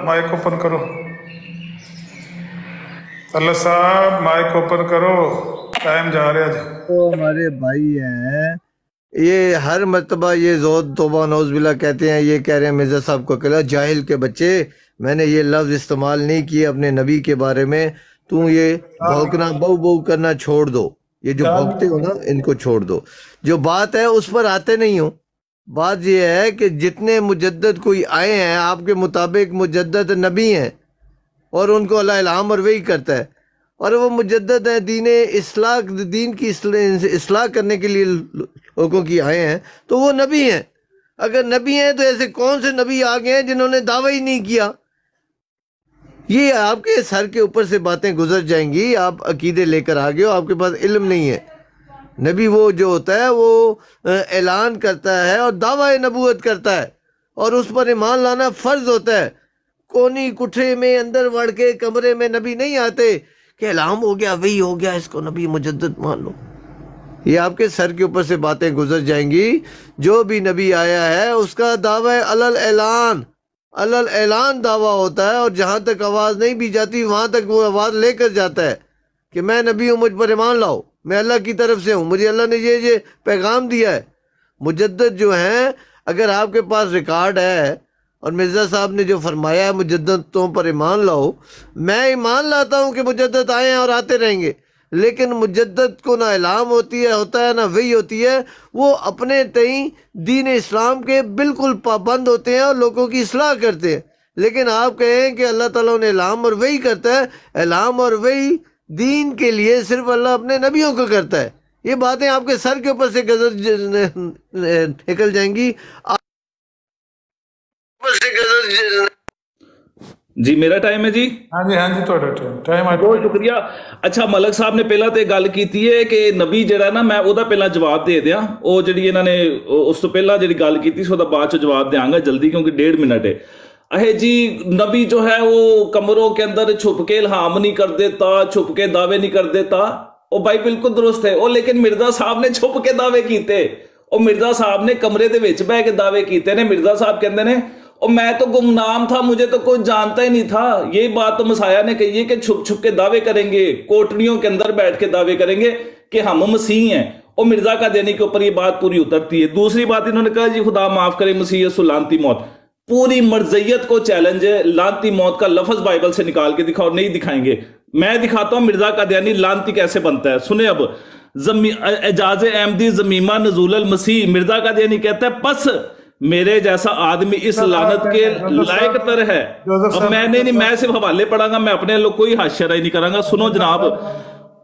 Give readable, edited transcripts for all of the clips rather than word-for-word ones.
Mic open کرو. اللہ صاحب mic open کرو, ٹائم جا رہا ہے. تو ہمارے بھائی ہیں یہ ہر مرتبہ یہ زود توبہ نعوذ باللہ کہتے ہیں. یہ کہہ رہے ہیں مرزا صاحب کو کہ جاہل کے بچے, میں نے یہ لفظ استعمال نہیں کیے اپنے نبی کے بارے میں. تو یہ بھونکنا بہو بہو کرنا چھوڑ دو. یہ جو بھونکتے ہو نا ان کو چھوڑ دو. جو بات ہے اس پر آتے نہیں ہو. بات یہ ہے کہ جتنے مجدد کوئی آئے ہیں آپ کے مطابق مجدد نبی ہیں اور ان کو اللہ الہام اور وحی کرتا ہے, اور وہ مجدد ہیں دین کی اصلاح کرنے کے لیے لوگوں کی آئے ہیں, تو وہ نبی ہیں. اگر نبی ہیں تو ایسے کون سے نبی آ گئے ہیں جنہوں نے دعویٰ ہی نہیں کیا؟ یہ آپ کے سر کے اوپر سے باتیں گزر جائیں گی. آپ عقیدے لے کر آ گئے ہو, آپ کے پاس علم نہیں ہے. نبی وہ جو ہوتا ہے وہ اعلان کرتا ہے اور دعویٰ نبوت کرتا ہے, اور اس پر ایمان لانا فرض ہوتا ہے. کونی کٹھے میں اندر وڑ کے کمرے میں نبی نہیں آتے کہ الہام ہو گیا وہی ہو گیا اس کو نبی مجدد مان لو. یہ آپ کے سر کے اوپر سے باتیں گزر جائیں گی. جو بھی نبی آیا ہے اس کا دعویٰ علل اعلان دعویٰ ہوتا ہے, اور جہاں تک آواز نہیں بھی جاتی وہاں تک وہ آواز لے کر جاتا ہے کہ میں نبی ہوں, مجھ پر ایمان لاؤ, میں اللہ کی طرف سے ہوں, مجھے اللہ نے یہ پیغام دیا ہے. مجدد جو ہیں, اگر آپ کے پاس ریکارڈ ہے اور مرزا صاحب نے جو فرمایا ہے مجددوں پر ایمان لاؤ, میں ایمان لاتا ہوں کہ مجدد آئے ہیں اور آتے رہیں گے, لیکن مجدد کو نہ الہام ہوتا ہے نہ وحی ہوتی ہے. وہ اپنے تئیں دین اسلام کے بالکل پابند ہوتے ہیں اور لوگوں کی اصلاح کرتے ہیں. لیکن آپ کہیں کہ اللہ تعالیٰ نے الہام اور وحی کرتا ہے, الہام اور وحی دین کے لیے صرف اللہ اپنے نبیوں کو کرتا ہے. یہ باتیں آپ کے سر کے اوپر سے نکل جائیں گی. جی میرا ٹائم ہے جی. ہاں جی ٹائم بہت شکریہ. اچھا ملک صاحب نے پہلا تے گل کیتی ہے کہ نبی جڑا نا, میں او دا پہلا جواب دے دیاں. او جڑی انہوں نے اس تو پہلا جڑی گل کیتی سو دا بعد چ جواب دیاں گا جلدی, کیونکہ 1.5 منٹ ہے. جی نبی جو ہے وہ کمروں کے اندر چھپ کے الہام نہیں کر دیتا, چھپ کے دعوے نہیں کر دیتا. او بھائی بالکل درست ہے. او لیکن مرزا صاحب نے چھپ کے دعوے کیتے, او مرزا صاحب نے کمرے دے وچ بیٹھ کے دعوے کیتے نے. مرزا صاحب کہندے نے او میں تو گمنام تھا, مجھے تو کوئی جانتا ہی نہیں تھا. یہ بات تو مسیح نے کہی ہے کہ چھپ چھپ کے دعوے کریں گے, کوٹڑیوں کے اندر بیٹھ کے دعوے کریں گے کہ ہم مسیح ہیں. او مرزا کا دینے کے اوپر یہ بات پوری اترتی ہے. دوسری بات انہوں نے کہا جی خدا معاف کرے مسیح یسوع لعنتی موت. پوری مرزیت کو چیلنج ہے, لعنتی موت کا لفظ بائبل سے نکال کے دکھاؤ. نہیں دکھائیں گے. میں دکھاتا ہوں مرزا قادیانی لعنتی کیسے بنتا ہے. سنیں اب, اعجاز احمدی زمیمہ نزول المسیح. مرزا قادیانی کہتا ہے پس میرے جیسا آدمی اس لعنت کے لائق تر ہے. اب میں نہیں میں صرف حوالے پڑھا گا, میں اپنے لوگ کوئی حاشیہ نہیں کروں گا. سنو جناب,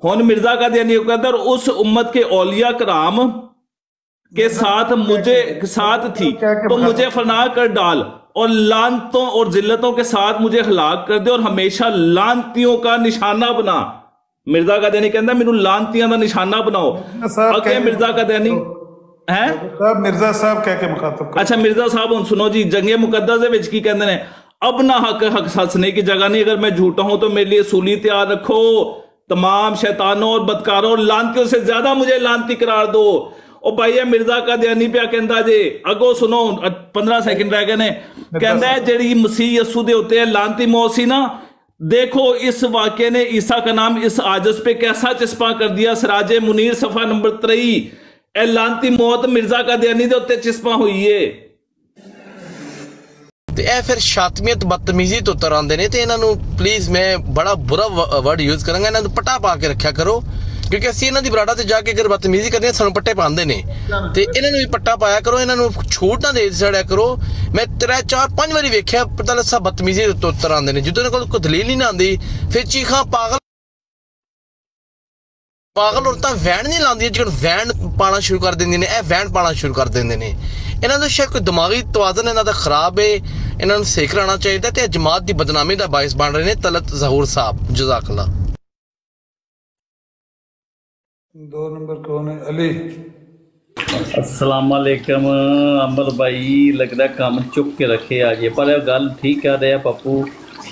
ہون مرزا قادیانی کہتا ہے اس امت کے اولیاء کرام کے ساتھ مجھے ساتھ تھی تو مجھے فنا کر ڈال, اور لعنتوں اور ذلتوں کے ساتھ مجھے ہلاک کر دے, اور ہمیشہ لعنتیوں کا نشانہ بنا. مرزا قادیانی کہتا ہے میرے لعنتیاں کا نشانہ بناؤ. اگے مرزا قادیانی مرزا صاحب کہہ کے مخاطب. اچھا مرزا صاحب ہوں سنو جی, جنگ مقدس دے وچ کی کہندے نے, اب نہ حق ہنسنے کی جگہ نہیں, اگر میں جھوٹا ہوں تو میرے لیے سولی تیار رکھو, تمام شیطانوں اور بدکاروں اور لعنتیوں سے زیادہ مجھے لعنتی قرار دو. او بھائی مرزا قادیانی پہ کہندا جے, اگو سنو 15 سیکنڈ رہ گئے نے. کہندا ہے جڑی مسیح یسوع دے ہوتے ہیں لعنتی موت سی نا, دیکھو اس واقعے نے عیسیٰ کا نام اس عاجز پہ کیسا چسپاں کر دیا. سراج منیر صفحہ نمبر 23. اے لعنتی موت مرزا قادیانی دے ہوتے چسپاں ہوئی ہے. اے پھر شاطمیت بدتمیزی تو اتر آندے نے, تے انہاں نو پلیز میں بڑا برا ورڈ یوز کراں گا, انہاں نو پٹا پا کے رکھیا کرو, کیونکہ اسی انہاں دی براڈا تے جا کے اگر بدتمیزی کرنی ہے سانو پٹے پاندے نے, تے انہاں نو بھی پٹا پایا کرو, انہاں نو چھوٹ نہ دے چھڑیا کرو. میں 3 4 5 واری ویکھیا پتہ لسا بدتمیزی تو اتر آندے نے, جدوں انہاں کول دلیل نہیں آندی پھر چیخاں پاگل عورتاں وین نہیں لاندیاں, جڑ وین پانا شروع کر دیندے نے, اے وین پانا شروع کر دیندے نے. انہاں دا شاید کوئی دماغی توازن انہاں دا خراب ہے, انہاں نوں صحیح کرانا چاہیے تے جماعت دی بدنامی دا باعث بن رہے نے. طلعت ظہور صاحب جزاک اللہ. 2 نمبر کون ہے؟ علی. السلام علیکم امبر بھائی, لگتا ہے کام چک کے رکھے آج, پر گل ٹھیک کر رہے ہیں پپو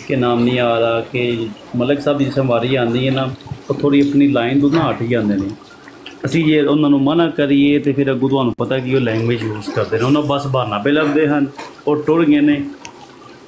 کے نام نہیں آ رہا کہ ملک صاحب جس ہماری آتی ہے نا وہ تھوڑی اپنی لائن تو نہ ہٹ ہی آتے ہیں. اسی جی انہوں نے منع کریے تو پھر اگوں تو پتہ کہ وہ لینگویج یوز کرتے ہیں, انہوں بس بہانا پہ لگتے ہیں اور ٹر گئے نے.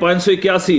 581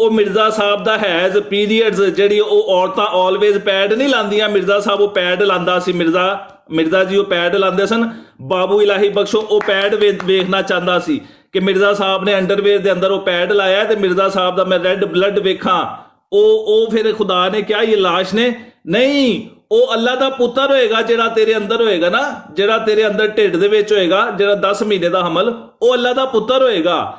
ਉਹ ਮਿਰਜ਼ਾ ਸਾਹਿਬ ਦਾ ਹੈਜ਼ ਪੀਰੀਅਡਸ ਜਿਹੜੀ ਉਹ ਔਰਤਾਂ ਆਲਵੇਜ਼ ਪੈਡ ਨਹੀਂ ਲਾਉਂਦੀਆਂ, ਮਿਰਜ਼ਾ ਸਾਹਿਬ ਉਹ ਪੈਡ ਲਾਉਂਦਾ ਸੀ, ਮਿਰਜ਼ਾ ਜੀ ਉਹ ਪੈਡ ਲਾਉਂਦੇ ਸਨ। ਬਾਬੂ ਇਲਾਹੀ ਬਖਸ਼ੋ ਉਹ ਪੈਡ ਵੇਖਣਾ ਚਾਹੁੰਦਾ ਸੀ ਕਿ ਮਿਰਜ਼ਾ ਸਾਹਿਬ ਨੇ ਅੰਡਰਵੇਅਰ ਦੇ ਅੰਦਰ ਉਹ ਪੈਡ ਲਾਇਆ ਤੇ ਮਿਰਜ਼ਾ ਸਾਹਿਬ ਦਾ ਮੈਂ ਰੈੱਡ ਬਲੱਡ ਵੇਖਾਂ। ਉਹ ਫਿਰ ਖੁਦਾ ਨੇ ਕਿਹਾ ਇਹ ਲਾਸ਼ ਨੇ ਨਹੀਂ, ਉਹ ਅੱਲਾ ਦਾ ਪੁੱਤਰ ਹੋਏਗਾ ਜਿਹੜਾ ਤੇਰੇ ਅੰਦਰ ਹੋਏਗਾ ਨਾ, ਜਿਹੜਾ ਤੇਰੇ ਅੰਦਰ ਢਿੱਡ ਦੇ ਵਿੱਚ ਹੋਏਗਾ, ਜਿਹੜਾ 10 ਮਹੀਨੇ ਦਾ ਹਮਲ, ਉਹ ਅੱਲਾ ਦਾ ਪੁੱਤਰ ਹੋਏਗਾ।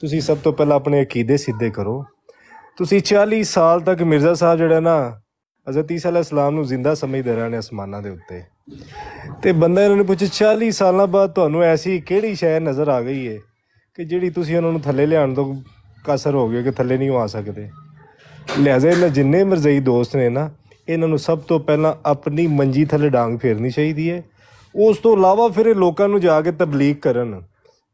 ਤੁਸੀਂ ਸਭ ਤੋਂ ਪਹਿਲਾਂ ਆਪਣੇ ਅਕੀਦੇ ਸਿੱਧੇ ਕਰੋ। ਤੁਸੀਂ 40 ਸਾਲ ਤੱਕ ਮਿਰਜ਼ਾ ਸਾਹਿਬ ਜਿਹੜਾ ਨਾ ਹਜ਼ਰਤ ਈਸਾ ਅਲੈਹਿਸਲਾਮ ਨੂੰ ਜ਼ਿੰਦਾ ਸਮਝਦੇ ਰਹੇ ਨੇ ਅਸਮਾਨਾਂ ਦੇ ਉੱਤੇ, ਤੇ ਬੰਦਾ ਇਹਨਾਂ ਨੂੰ ਪੁੱਛੇ 40 ਸਾਲਾਂ ਬਾਅਦ ਤੁਹਾਨੂੰ ਐਸੀ ਕਿਹੜੀ ਸ਼ੈ ਨਜ਼ਰ ਆ ਗਈ ਹੈ ਕਿ ਜਿਹੜੀ ਤੁਸੀਂ ਉਹਨਾਂ ਨੂੰ ਥੱਲੇ ਲਿਆਉਣ ਤੋਂ ਕਸਰ ਹੋ ਗਏ ਕਿ ਥੱਲੇ ਨਹੀਂ ਆ ਸਕਦੇ। ਲਿਹਾਜ਼ਾ ਇਹਨਾਂ ਜਿੰਨੇ ਮਰਜ਼ਈ ਦੋਸਤ ਨੇ ਨਾ, ਇਹਨਾਂ ਨੂੰ ਸਭ ਤੋਂ ਪਹਿਲਾਂ ਆਪਣੀ ਮੰਜੀ ਥੱਲੇ ਡਾਂਗ ਫੇਰਨੀ ਚਾਹੀਦੀ ਹੈ। ਉਸ ਤੋਂ ਇਲਾਵਾ ਫਿਰ ਇਹ ਲੋਕਾਂ ਨੂੰ ਜਾ ਕੇ ਤਬਲੀਗ ਕਰਨ,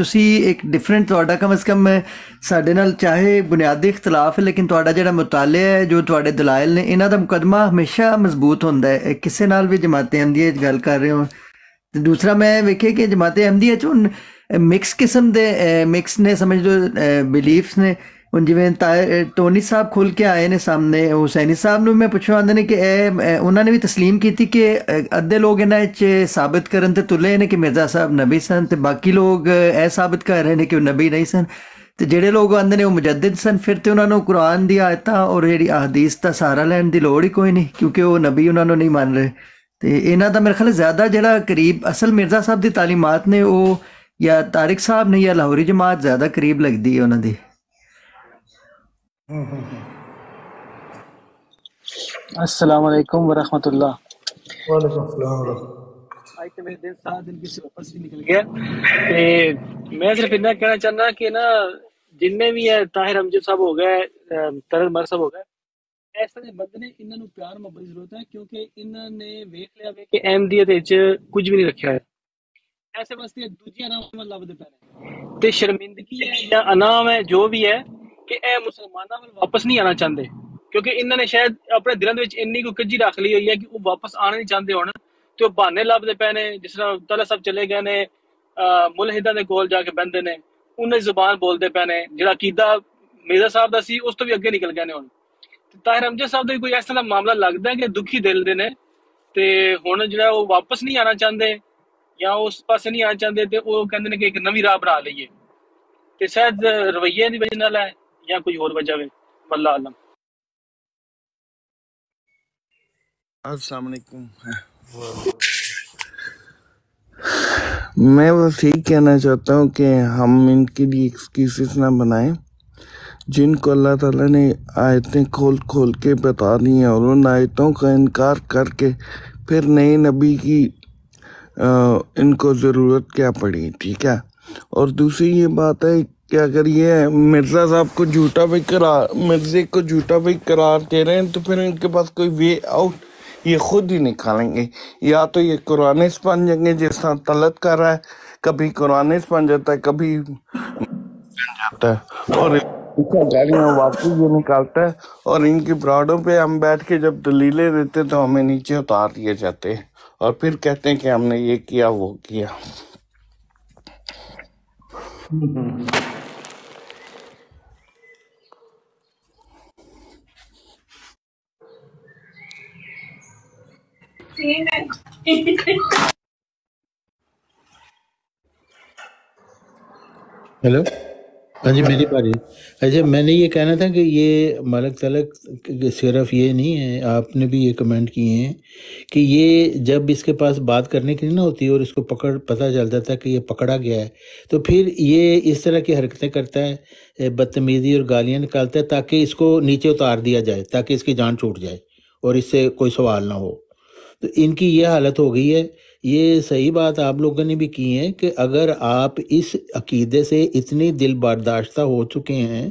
ਤੁਸੀਂ ਇੱਕ ਡਿਫਰੈਂਟ ਤੁਹਾਡਾ ਕਮ ਸੇ ਕਮ ਸਾਡੇ ਨਾਲ ਚਾਹੇ ਬੁਨਿਆਦੀ ਇਖਤਲਾਫ ਹੈ ਲੇਕਿਨ ਤੁਹਾਡਾ ਜਿਹੜਾ ਮੁਤਾਲਿਆ ਹੈ ਜੋ ਤੁਹਾਡੇ ਦਲਾਇਲ ਨੇ ਇਹਨਾਂ ਦਾ ਮੁਕੱਦਮਾ ਹਮੇਸ਼ਾ ਮਜ਼ਬੂਤ ਹੁੰਦਾ ਹੈ। ਕਿਸੇ ਨਾਲ ਵੀ ਜਮਾਤ ਅਹਿਮਦੀਆ 'ਚ ਗੱਲ ਕਰ ਰਹੇ ਹੋ। ਤੇ ਦੂਸਰਾ ਮੈਂ ਵੇਖਿਆ ਕਿ ਜਮਾਤ ਅਹਿਮਦੀਆ 'ਚ ਹੁਣ ਮਿਕਸ ਕਿਸਮ ਦੇ ਮਿਕਸ ਨੇ ਸਮਝ ਲਓ ਬਿਲੀਫਸ ਨੇ। ਹੁਣ ਜਿਵੇਂ ਟੋਨੀ ਸਾਹਿਬ ਖੁੱਲ ਕੇ ਆਏ ਨੇ ਸਾਹਮਣੇ, ਹੁਸੈਨੀ ਸਾਹਿਬ ਨੂੰ ਮੈਂ ਪੁੱਛਿਆ ਆਂਦੇ ਨੇ ਕਿ ਉਹਨਾਂ ਨੇ ਵੀ ਤਸਲੀਮ ਕੀਤੀ ਕਿ ਅੱਧੇ ਲੋਕ ਇਹਨਾਂ 'ਚ ਸਾਬਤ ਕਰਨ ਤੇ ਤੁਲੇ ਨੇ ਕਿ ਮਿਰਜ਼ਾ ਸਾਹਿਬ ਨਬੀ ਸਨ ਤੇ ਬਾਕੀ ਲੋਕ ਇਹ ਸਾਬਤ ਕਰ ਰਹੇ ਨੇ ਕਿ ਉਹ ਨਬੀ ਨਹੀਂ ਸਨ। ਤੇ ਜਿਹੜੇ ਲੋਕ ਆਂਦੇ ਨੇ ਉਹ ਮੁਜੱਦਿਦ ਸਨ, ਫਿਰ ਤੇ ਉਹਨਾਂ ਨੂੰ ਕੁਰਾਨ ਦੀ ਆਇਤਾਂ ਔਰ ਜਿਹੜੀ ਅਹਦੀਸ ਦਾ ਸਹਾਰਾ ਲੈਣ ਦੀ ਲੋੜ ਹੀ ਕੋਈ ਨਹੀਂ, ਕਿਉਂਕਿ ਉਹ ਨਬੀ ਉਹਨਾਂ ਨੂੰ ਨਹੀਂ ਮੰਨ ਰਹੇ। ਤੇ ਇਹਨਾਂ ਦਾ ਮੇਰੇ ਖਿਆਲ ਜ਼ਿਆਦਾ ਜਿਹੜਾ ਕਰੀਬ ਅਸਲ ਮਿਰਜ਼ਾ ਸਾਹਿਬ ਦੀ ਤਾਲੀਮਾਤ ਨੇ ਉਹ ਜਾਂ ਤਾਰਿਕ ਸਾਹਿਬ ਨੇ ਜਾਂ ਲਾਹੌਰੀ ਜਮਾਤ ਜ਼ਿਆਦਾ ਕਰੀਬ ਲੱਗਦੀ ਹੈ ਉਹਨਾਂ ਦੀ। السلام علیکم ورحمۃ اللہ۔ وعلیکم السلام ورحمۃ آج تو میرے دن 7 دن کی واپس بھی نکل گیا۔ میں صرف اتنا کہنا چاہنا کہ نا جننے بھی ہے طاہر امجد صاحب ہو گئے، طارق مر صاحب ہو گئے، اس طرح بندے نے انہوں نے پیار محبت کی ضرورت ہے، کیونکہ انہوں نے ویکھ لیا کہ احمدیت وچ کچھ بھی نہیں رکھا ہے۔ ایسے واسطے دوجیاں نام لبدے پے نے تے شرمندگی ہے یا انام ہے جو بھی ہے کہ اے مسلمانوں میں واپس نہیں آنا چاہتے، کیونکہ انہوں نے شاید اپنے دلوں وچ انی کوئی کجی رکھ لی ہوئی ہے کہ وہ واپس آنا نہیں چاہتے ہون، تے وہ بہانے لبدے پے نے۔ جس طرح تعالی صاحب چلے گئے نے ملحداں دے کول جا کے بہندے نے، انہاں دی زبان بولدے پے نے، جڑا عقیدہ مرزا صاحب دا سی اس تو بھی اگے نکل گئے نے ہن۔ طاہر امجد صاحب دا کوئی اس طرح معاملہ لگدا ہے کہ دکھی دل دے نے تے ہن جڑا وہ واپس نہیں آنا چاہتے یا اس پاسے نہیں آنا چاہتے تے وہ کہندے نے کہ ایک نویں راہ بنا لئیے، تے شاید رویے دی وجہ نال ہے یا کوئی اور وجہ ہے، واللہ عالم۔ السلام علیکم۔ میں بس یہی کہنا چاہتا ہوں کہ ہم ان کے لیے ایکسکیوزز نہ بنائیں، جن کو اللہ تعالیٰ نے آیتیں کھول کھول کے بتا دی ہیں اور ان آیتوں کا انکار کر کے پھر نئے نبی کی ان کو ضرورت کیا پڑی، ٹھیک ہے۔ اور دوسری یہ بات ہے کہ اگر یہ مرزا صاحب کو مرزے کو جھوٹا بھی قرار دے رہے ہیں تو پھر ان کے پاس کوئی وے آؤٹ یہ خود ہی نکالیں گے، یا تو یہ قرآن بن جائیں گے جس طرح طلت کر رہا ہے، کبھی قرآن بن جاتا ہے کبھی بن جاتا ہے، اور اس کا گالیاں واپس یہ نکالتا ہے، اور ان کی براڈوں پہ ہم بیٹھ کے جب دلیلیں دیتے تو ہمیں نیچے اتار دیے جاتے ہیں اور پھر کہتے ہیں کہ ہم نے یہ کیا وہ کیا۔ ہیلو، ہاں جی میری باری۔ اچھا میں نے یہ کہنا تھا کہ یہ ملک تلک صرف یہ نہیں ہے، آپ نے بھی یہ کمنٹ کیے ہیں کہ یہ جب اس کے پاس بات کرنے کی نہیں ہوتی اور اس کو پتہ چلتا تھا کہ یہ پکڑا گیا ہے تو پھر یہ اس طرح کی حرکتیں کرتا ہے، بدتمیزی اور گالیاں نکالتا ہے تاکہ اس کو نیچے اتار دیا جائے، تاکہ اس کی جان چھوٹ جائے اور اس سے کوئی سوال نہ ہو۔ تو ان کی یہ حالت ہو گئی ہے۔ یہ صحیح بات آپ لوگوں نے بھی کی ہے کہ اگر آپ اس عقیدے سے اتنی دل برداشتہ ہو چکے ہیں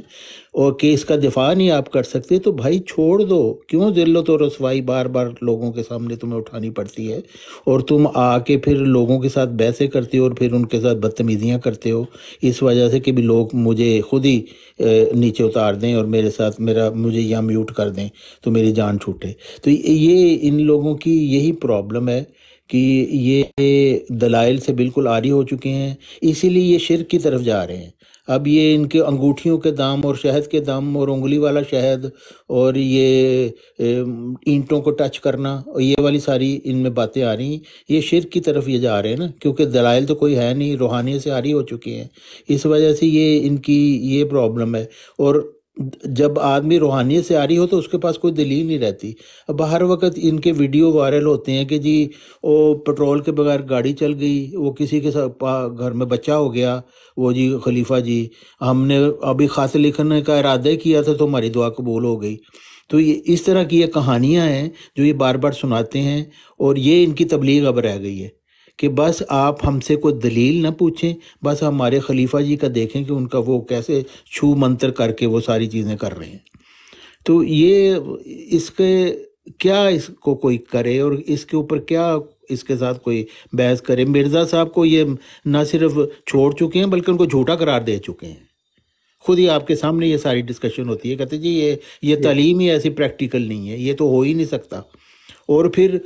اور کہ اس کا دفاع نہیں آپ کر سکتے تو بھائی چھوڑ دو، کیوں ذلت اور رسوائی بار بار لوگوں کے سامنے تمہیں اٹھانی پڑتی ہے اور تم آ کے پھر لوگوں کے ساتھ بحثیں کرتے ہو اور پھر ان کے ساتھ بدتمیزیاں کرتے ہو اس وجہ سے کہ بھی لوگ مجھے خود ہی نیچے اتار دیں اور میرے ساتھ مجھے یہاں میوٹ کر دیں تو میری جان چھوٹے۔ تو یہ ان لوگوں کی یہی پرابلم ہے کہ یہ دلائل سے بالکل عاری ہو چکے ہیں، اسی لیے یہ شرک کی طرف جا رہے ہیں۔ اب یہ ان کے انگوٹھیوں کے دام اور شہد کے دام اور انگلی والا شہد اور یہ اینٹوں کو ٹچ کرنا اور یہ والی ساری ان میں باتیں آ رہی ہیں، یہ شرک کی طرف یہ جا رہے ہیں نا، کیونکہ دلائل تو کوئی ہے نہیں، روحانیت سے عاری ہو چکی ہیں، اس وجہ سے یہ ان کی یہ پرابلم ہے۔ اور جب آدمی روحانیت سے عاری ہو تو اس کے پاس کوئی دلیل نہیں رہتی۔ اب ہر وقت ان کے ویڈیو وائرل ہوتے ہیں کہ جی وہ پٹرول کے بغیر گاڑی چل گئی، وہ کسی کے ساتھ گھر میں بچہ ہو گیا، وہ جی خلیفہ جی ہم نے ابھی خط لکھنے کا ارادہ کیا تھا تو ہماری دعا قبول ہو گئی۔ تو یہ اس طرح کی یہ کہانیاں ہیں جو یہ بار بار سناتے ہیں، اور یہ ان کی تبلیغ اب رہ گئی ہے کہ بس آپ ہم سے کوئی دلیل نہ پوچھیں، بس ہمارے خلیفہ جی کا دیکھیں کہ ان کا وہ کیسے چھو منتر کر کے وہ ساری چیزیں کر رہے ہیں۔ تو یہ اس کے کیا اس کو کوئی کرے اور اس کے اوپر کیا اس کے ساتھ کوئی بحث کرے۔ مرزا صاحب کو یہ نہ صرف چھوڑ چکے ہیں بلکہ ان کو جھوٹا قرار دے چکے ہیں۔ خود ہی آپ کے سامنے یہ ساری ڈسکشن ہوتی ہے، کہتے جی یہ تعلیم ہی ایسی پریکٹیکل نہیں ہے، یہ تو ہو ہی نہیں سکتا، اور پھر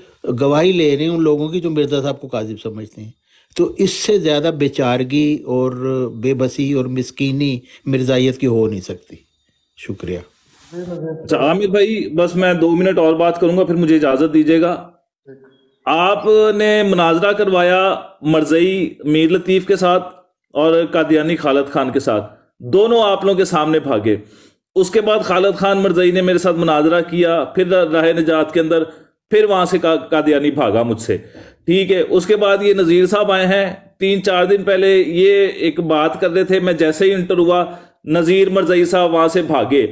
گواہی لے رہے ہیں ان لوگوں کی جو مرزا صاحب کو کاذب سمجھتے ہیں۔ تو اس سے زیادہ بیچارگی اور بے بسی اور مسکینی مرزائیت کی ہو نہیں سکتی۔ شکریہ۔ اچھا عامر بھائی، بس میں 2 منٹ اور بات کروں گا، پھر مجھے اجازت دیجیے گا۔ آپ نے مناظرہ کروایا مرزئی میر لطیف کے ساتھ اور قادیانی خالد خان کے ساتھ، دونوں آپ لوگوں کے سامنے بھاگے۔ اس کے بعد خالد خان مرزئی نے میرے ساتھ مناظرہ کیا، پھر راہ نجات کے اندر، پھر وہاں سے قادیانی بھاگا مجھ سے، ٹھیک ہے۔ اس کے بعد یہ نذیر صاحب آئے ہیں 3-4 دن پہلے، یہ ایک بات کر رہے تھے، میں جیسے ہی انٹر ہوا نذیر مرزئی صاحب وہاں سے بھاگے۔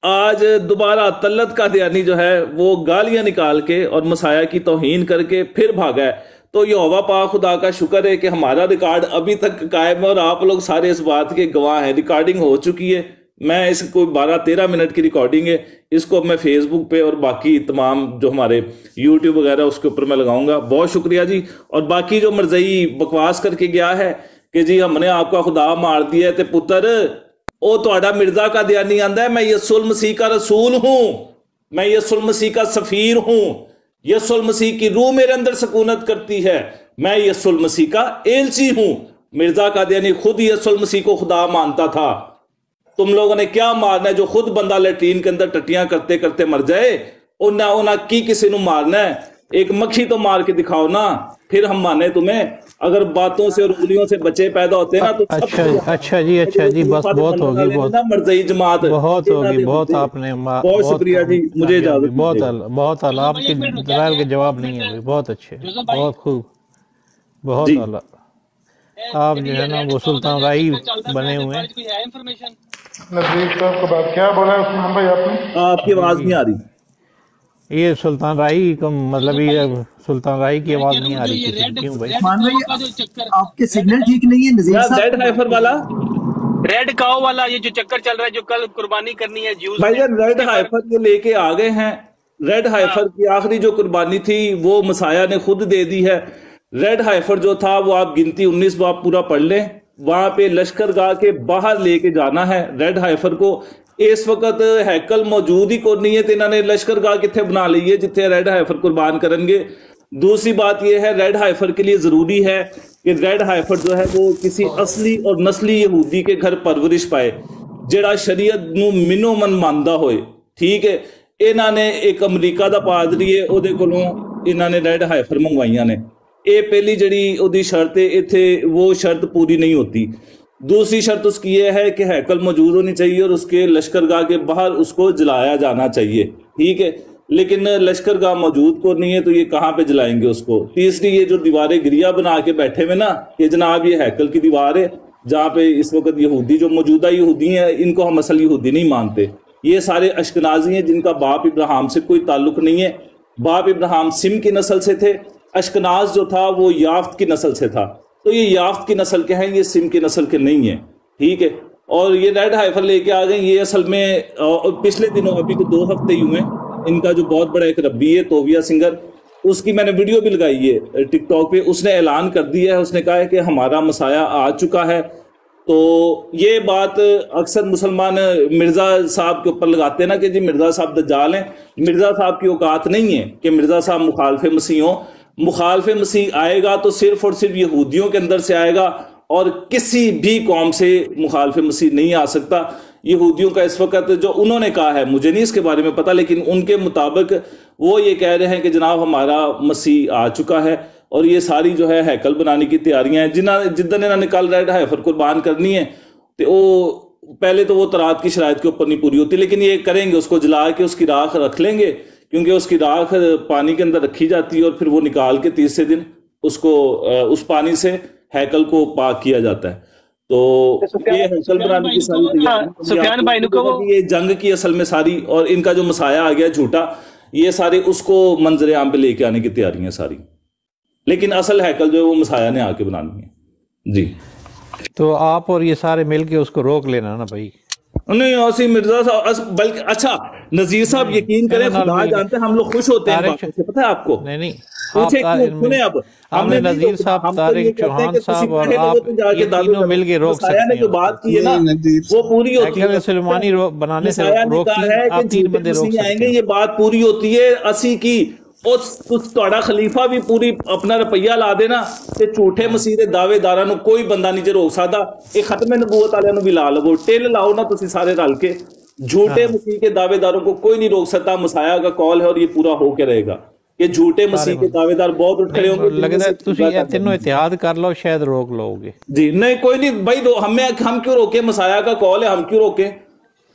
آج دوبارہ طلت قادیانی جو ہے وہ گالیاں نکال کے اور مسیح کی توہین کر کے پھر بھاگا ہے۔ تو یہوہ پاک خدا کا شکر ہے کہ ہمارا ریکارڈ ابھی تک قائم ہے اور آپ لوگ سارے اس بات کے گواہ ہیں، ریکارڈنگ ہو چکی ہے۔ میں اس کو 12-13 منٹ کی ریکارڈنگ ہے، اس کو میں فیس بک پہ اور باقی تمام جو ہمارے یوٹیوب وغیرہ اس کے اوپر میں لگاؤں گا۔ بہت شکریہ جی۔ اور باقی جو مرزئی بکواس کر کے گیا ہے کہ جی ہم نے آپ کا خدا مار دیا ہے، تے پتر او تہاڈا مرزا قادیانی آندا ہے میں یسوع المسیح کا رسول ہوں، میں یسوع المسیح کا سفیر ہوں، یسوع المسیح کی روح میرے اندر سکونت کرتی ہے، میں یسوع المسیح کا ایلچی ہوں۔ مرزا قادیانی خود یسوع المسیح کو خدا مانتا تھا۔ تم لوگوں نے کیا مارنا ہے؟ جو خود بندہ لیٹرین کے اندر ٹٹیاں کرتے کرتے مر جائے، انہاں کی کسی نو مارنا ہے؟ ایک مکھی تو مار کے دکھاؤ نا، پھر ہم مانے تمہیں۔ اگر باتوں سے اور انگلیوں سے بچے پیدا ہوتے ہیں نا تو اچھا جی بس بہت ہوگی، مرزئی جماعت بہت ہوگی، بہت آپ نے بہت شکریہ جی، مجھے اجازت بہت اعلیٰ، آپ کے دلائل کے جواب نہیں ہے، بہت اچھے، بہت خوب، بہت اعلیٰ۔ آپ جو ہے نا وہ سلطان رائی بنے ہوئے ہیں۔ نذیر صاحب کو بات کیا بولا عثمان بھائی آپ نے؟ آپ کی آواز نہیں آ رہی۔ یہ سلطان رائی کا مطلب یہ سلطان رائی کی آواز نہیں آ رہی تھی، کیوں بھائی؟ آپ کے سگنل ٹھیک نہیں ہے نذیر صاحب؟ ریڈ ہائفر والا، ریڈ کاؤ والا یہ جو چکر چل رہا ہے، جو کل قربانی کرنی ہے جیوز بھائی جان ریڈ ہائفر یہ لے کے آ گئے ہیں۔ ریڈ ہائفر کی آخری جو قربانی تھی وہ مسیح نے خود دے دی ہے۔ ریڈ ہائفر جو تھا وہ آپ گنتی 19 باب پورا پڑھ لیں، وہاں پہ لشکر گاہ کے باہر لے کے جانا ہے ریڈ ہائفر کو۔ اس وقت ہیکل موجود ہی کوئی نہیں ہے، تو انہوں نے لشکر گاہ کتنے بنا لی ہے جتنے ریڈ ہائفر قربان کریں گے۔ دوسری بات یہ ہے ریڈ ہائفر کے لیے ضروری ہے کہ ریڈ ہائفر جو ہے وہ کسی اصلی اور نسلی یہودی کے گھر پرورش پائے، جڑا شریعت نو منو من ماندا ہوئے، ٹھیک ہے۔ انہوں نے ایک امریکہ دا پادری ہے، او دے کولوں انہوں نے ریڈ ہائفر منگوائیاں نے۔ اے پہلی جڑی او دی شرط ہے، ایتھے وہ شرط پوری نہیں ہوتی۔ دوسری شرط اس کی یہ ہے کہ ہیکل موجود ہونی چاہیے اور اس کے لشکر گاہ کے باہر اس کو جلایا جانا چاہیے، ٹھیک ہے۔ لیکن لشکر گاہ موجود کو نہیں ہے تو یہ کہاں پہ جلائیں گے اس کو؟ تیسری یہ جو دیواریں گریا بنا کے بیٹھے ہوئے نا کہ جناب یہ ہیکل کی دیوار ہے جہاں پہ اس وقت یہودی جو موجودہ یہودی ہیں ان کو ہم اصل یہودی نہیں مانتے، یہ سارے اشکنازی ہیں جن کا باپ ابراہیم سے کوئی تعلق نہیں ہے۔ باپ ابراہیم سم کی نسل سے تھے، اشکناز جو تھا وہ یافت کی نسل سے تھا، تو یہ یافت کی نسل کے ہیں، یہ سم کی نسل کے نہیں ہیں، ٹھیک ہے۔ اور یہ ریڈ ہائفر لے کے آ گئے، یہ اصل میں پچھلے دنوں ابھی تو 2 ہفتے ہی ہوئے، ان کا جو بہت بڑا ایک ربی ہے توبیہ سنگر، اس کی میں نے ویڈیو بھی لگائی ہے ٹک ٹاک پہ، اس نے اعلان کر دیا ہے، اس نے کہا ہے کہ ہمارا مسیح آ چکا ہے۔ تو یہ بات اکثر مسلمان مرزا صاحب کے اوپر لگاتے ہیں نا کہ جی مرزا صاحب دجال ہیں، مرزا صاحب کی اوقات نہیں ہے کہ مرزا صاحب مخالف مسیح ہوں۔ مخالف مسیح آئے گا تو صرف اور صرف یہودیوں کے اندر سے آئے گا اور کسی بھی قوم سے مخالف مسیح نہیں آ سکتا. یہودیوں کا اس وقت جو انہوں نے کہا ہے, مجھے نہیں اس کے بارے میں پتا, لیکن ان کے مطابق وہ یہ کہہ رہے ہیں کہ جناب ہمارا مسیح آ چکا ہے اور یہ ساری جو ہے ہیکل بنانے کی تیاریاں ہیں. جدن انہوں نے کل ریڈ ہائفر قربان کرنی ہے تو وہ پہلے تو وہ ترات کی شرائط کے اوپر نہیں پوری ہوتی, لیکن یہ کریں گے, اس کو جلا کے اس کی راکھ رکھ لیں گے, کیونکہ اس کی راکھ پانی کے اندر رکھی جاتی ہے اور پھر وہ نکال کے تیسرے دن اس کو اس پانی سے ہیکل کو پاک کیا جاتا ہے. تو یہ ہیکل بنانے کی ساری یہ جنگ کی اصل میں ساری, اور ان کا جو مسایہ آ گیا جھوٹا, یہ سارے اس کو منظر عام پہ لے کے آنے کی تیاریاں ساری, لیکن اصل ہیکل جو ہے وہ مسایہ نے آ کے بنانی ہے. جی تو آپ اور یہ سارے مل کے اس کو روک لینا نا بھائی. نہیں اسی مرزا صاحب, بلکہ اچھا نذیر صاحب یقین کریں, خدا جانتے ہیں ہم لوگ خوش ہوتے ہیں پتہ ہے آپ کو. نہیں سنیں, اب ہم نے نذیر صاحب, طارق چوہان صاحب اور آپ یہ تینوں مل کے روک سکتے ہیں. جو بات کی ہے نا وہ پوری ہوتی ہے. سلیمانی بنانے سے روکتی ہے, آپ 3 بندے روک سکتے ہیں. یہ بات پوری ہوتی ہے اسی کی. تہاڈا خلیفہ بھی پوری اپنا روپیہ لا دینا تے جھوٹے مسیح دے دعوے داراں نو کوئی بندہ نہیں جے روک سکدا. یہ ختم نبوت والے نو بھی لا لو, ٹل لاؤ نا تسی سارے رل کے. جھوٹے مسیح کے دعوے داروں کو کوئی نہیں روک سکتا. مسیح کا قول ہے اور یہ پورا ہو کے رہے گا کہ جھوٹے مسیح کے دعوے دار بہت اٹھ کھڑے ہوں گے. لگتا ہے تسی تینوں اتحاد کر لو, شاید روک لو گے. جی نہیں کوئی نہیں بھائی, ہم کیوں روکے؟ مسیح کا قول ہے, ہم کیوں روکے؟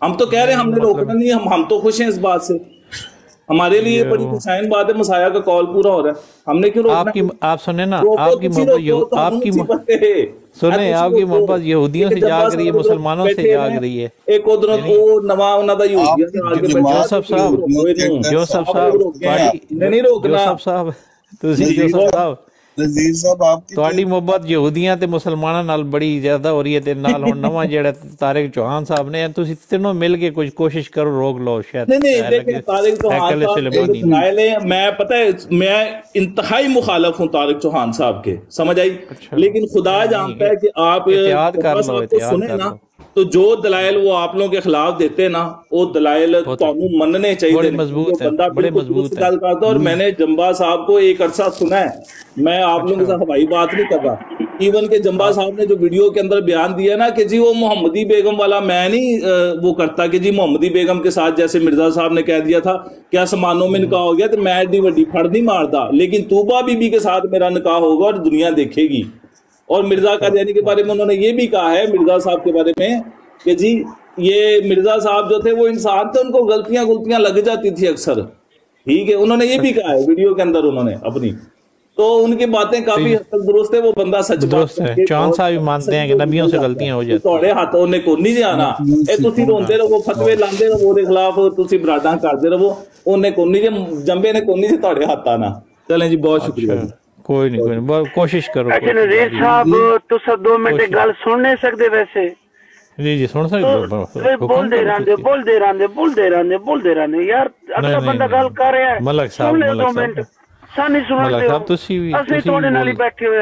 ہم تو کہہ رہے ہیں ہم نے روکنا نہیں, ہم تو خوش ہیں اس بات سے. ہمارے لیے بڑی خوشائن بات ہے, مسیح کا قول پورا ہو رہا ہے, ہم نے کیوں روکنا؟ آپ سنیں نا, آپ کی محبت سنیں, آپ کی محبت یہودیوں سے جاگ رہی ہے, مسلمانوں سے جاگ رہی ہے. ایک ادھر وہ نواں انہاں دا جوسف صاحب نذیر صاحب تہاڈی محبت یہودیاں تے مسلماناں نال بڑی زیادہ ہو رہی ہے, تے نال ہن نواں جڑا طارق چوہان صاحب نے, تسی تینوں مل کے کچھ کوشش کرو روک لو. شاید نہیں دیکھیں طارق چوہان صاحب میں پتہ ہے میں انتہائی مخالف ہوں طارق چوہان صاحب کے, سمجھ آئی, لیکن خدا جانتا ہے کہ آپ سنیں نا تو جو دلائل وہ آپ لوگوں کے خلاف دیتے ہیں نا, وہ دلائل تانوں مننے چاہیے. بندہ بڑے مضبوط گل کرتا, اور میں نے جمبا صاحب کو ایک عرصہ سنا ہے, میں آپ لوگوں کے ساتھ ہوائی بات نہیں کر رہا. ایون کہ جمبا صاحب نے جو ویڈیو کے اندر بیان دیا نا کہ جی وہ محمدی بیگم والا, میں نہیں وہ کرتا کہ جی محمدی بیگم کے ساتھ جیسے مرزا صاحب نے کہہ دیا تھا کہ آسمانوں میں نکاح ہو گیا تو میں ایڈی وڈی پھڑ نہیں مارتا, لیکن طوبہ بی بی کے ساتھ میرا نکاح ہوگا اور دنیا دیکھے گی. اور مرزا قادیانی کے بارے میں انہوں نے یہ بھی کہا ہے, مرزا صاحب کے بارے میں, کہ جی یہ مرزا صاحب جو تھے وہ انسان تھے, ان کو غلطیاں لگ جاتی تھی اکثر. ٹھیک ہے, انہوں نے یہ بھی کہا ہے ویڈیو کے اندر انہوں نے اپنی, تو ان کی باتیں کافی حد تک درست ہے. وہ بندہ سچ درست ہے. چوہان صاحب بھی مانتے ہیں کہ نبیوں سے غلطیاں ہو جاتی ہیں. تھوڑے ہاتھوں نے کو نہیں جانا, اے تسی روندے رہو, فتوے لاندے رہو دے خلاف, تسی براڈاں کردے رہو, اونے کو نہیں جنبے نے کو نہیں تھوڑے ہاتھ آنا. چلیں جی بہت شکریہ. کوئی نہیں, کوشش کرو. اچھا نذیر صاحب تسا 2 منٹ گل سن نہیں سکتے ویسے؟ جی سن سکتے بولتے رہنے یار, اگلا بندہ گل کر رہا ہے, ملک صاحب سن لے 2 منٹ. سانی سنن دیو, اسی تھوڑے نال ہی بیٹھے ہوئے